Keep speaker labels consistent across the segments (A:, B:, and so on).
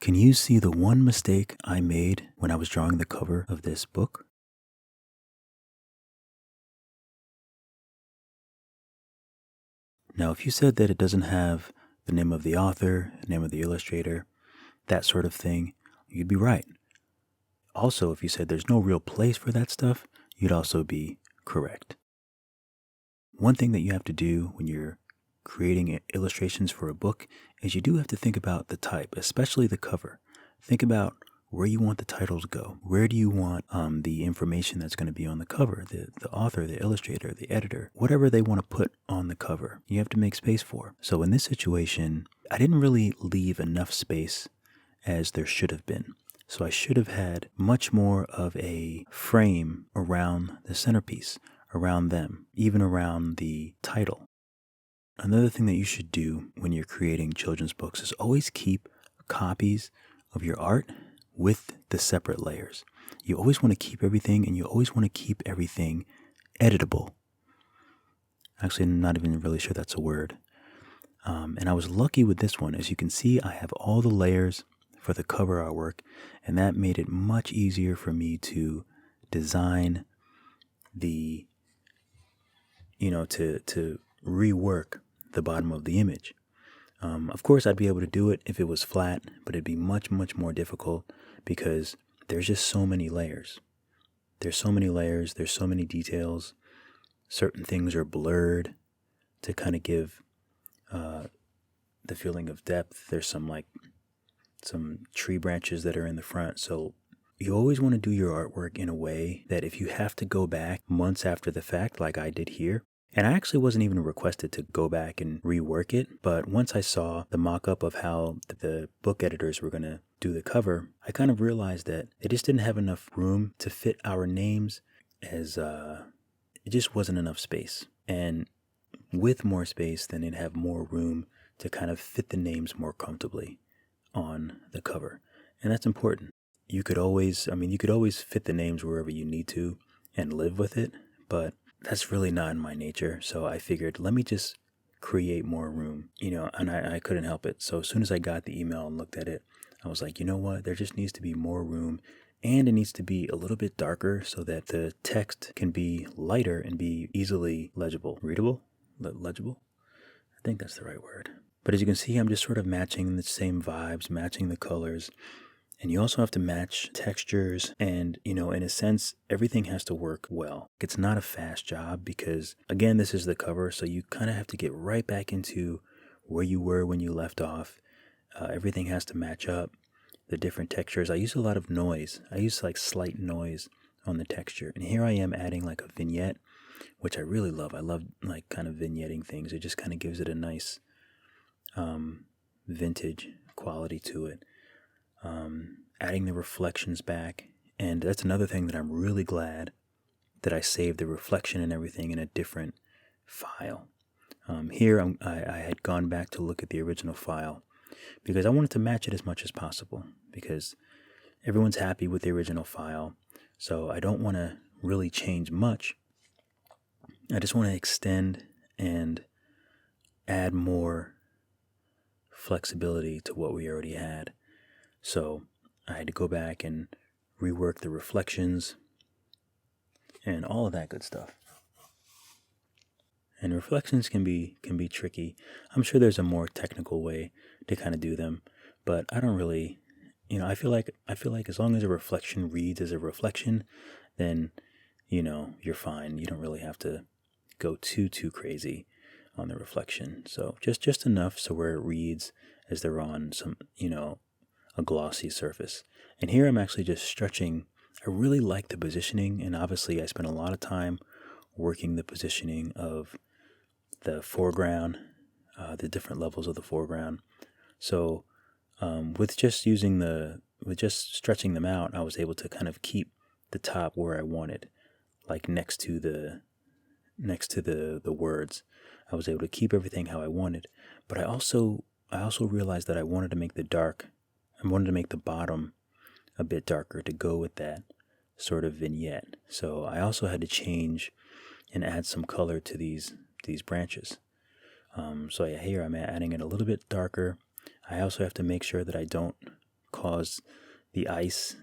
A: Can you see the one mistake I made when I was drawing the cover of this book? Now, if you said that it doesn't have the name of the author, the name of the illustrator, that sort of thing, you'd be right. Also, if you said there's no real place for that stuff, you'd also be correct. One thing that you have to do when you're creating illustrations for a book is you do have to think about the type, especially the cover. Think about where you want the title to go. Where do you want the information that's going to be on the cover? The author, the illustrator, the editor, whatever they want to put on the cover, you have to make space for. So in this situation, I didn't really leave enough space as there should have been. So I should have had much more of a frame around the centerpiece, around them, even around the title. Another thing that you should do when you're creating children's books is always keep copies of your art with the separate layers. You always want to keep everything, and you always want to keep everything editable. Actually, I'm not even really sure that's a word. And I was lucky with this one. As you can see, I have all the layers for the cover artwork, and that made it much easier for me to design the, to rework the bottom of the image. Of course, I'd be able to do it if it was flat, but it'd be much, much more difficult because there's just so many layers. There's so many layers, there's so many details. Certain things are blurred to kind of give the feeling of depth. There's some tree branches that are in the front. So you always want to do your artwork in a way that if you have to go back months after the fact, like I did here, and I actually wasn't even requested to go back and rework it, but once I saw the mock-up of how the book editors were going to do the cover, I kind of realized that they just didn't have enough room to fit our names, as it just wasn't enough space. And with more space, then they'd have more room to kind of fit the names more comfortably on the cover. And that's important. You could always fit the names wherever you need to and live with it, but that's really not in my nature. So I figured, let me just create more room, and I couldn't help it. So as soon as I got the email and looked at it, I was like, you know what? There just needs to be more room, and it needs to be a little bit darker so that the text can be lighter and be easily legible. Readable? Legible? I think that's the right word. But as you can see, I'm just sort of matching the same vibes, matching the colors. And you also have to match textures, and, in a sense, everything has to work well. It's not a fast job because, again, this is the cover, so you kind of have to get right back into where you were when you left off. Everything has to match up, the different textures. I use a lot of noise. I use slight noise on the texture. And here I am adding a vignette, which I really love. I love kind of vignetting things. It just kind of gives it a nice vintage quality to it. Adding the reflections back, and that's another thing that I'm really glad that I saved the reflection and everything in a different file. Here I had gone back to look at the original file because I wanted to match it as much as possible because everyone's happy with the original file, so I don't want to really change much. I just want to extend and add more flexibility to what we already had. So I had to go back and rework the reflections and all of that good stuff. And reflections can be tricky. I'm sure there's a more technical way to kind of do them, but I don't really, I feel like as long as a reflection reads as a reflection, then you're fine. You don't really have to go too crazy on the reflection. So just enough so where it reads as they're on some, a glossy surface. And here I'm actually just stretching. I really like the positioning, and obviously I spent a lot of time working the positioning of the foreground, the different levels of the foreground. So with just stretching them out, I was able to kind of keep the top where I wanted, next to the words. I was able to keep everything how I wanted, but I also realized that I wanted to make the bottom a bit darker to go with that sort of vignette. So I also had to change and add some color to these branches. So here I'm adding it a little bit darker. I also have to make sure that I don't cause the iciness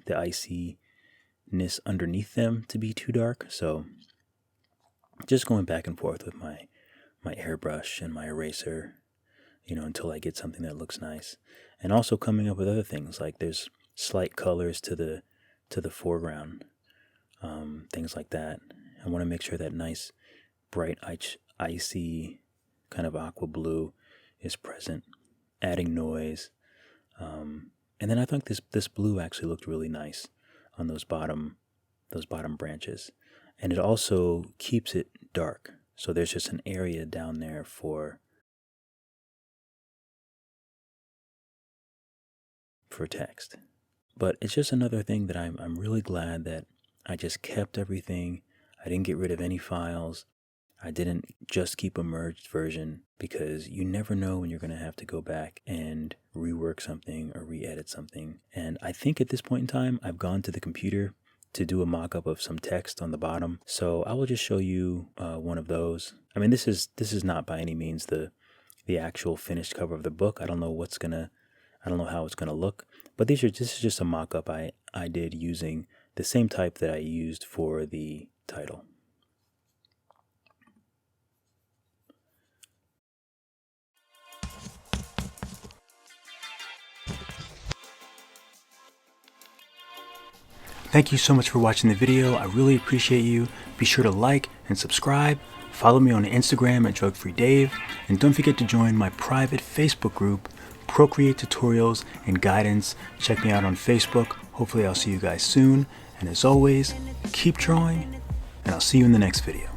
A: underneath them to be too dark. So just going back and forth with my airbrush and my eraser, until I get something that looks nice. And also coming up with other things, like there's slight colors to the foreground, things like that. I want to make sure that nice, bright, icy kind of aqua blue is present, adding noise. And then I think this blue actually looked really nice on those bottom branches. And it also keeps it dark. So there's just an area down there for text. But it's just another thing that I'm really glad that I just kept everything. I didn't get rid of any files. I didn't just keep a merged version, because you never know when you're going to have to go back and rework something or re-edit something. And I think at this point in time, I've gone to the computer to do a mock-up of some text on the bottom. So I will just show you one of those. I mean, this is not by any means the actual finished cover of the book. I don't know how it's gonna look, but this is just a mock-up I did using the same type that I used for the title. Thank you so much for watching the video. I really appreciate you. Be sure to like and subscribe. Follow me on Instagram at DrugFreeDave. And don't forget to join my private Facebook group, Procreate Tutorials and Guidance. Check me out on Facebook. Hopefully I'll see you guys soon. And as always, keep drawing, and I'll see you in the next video.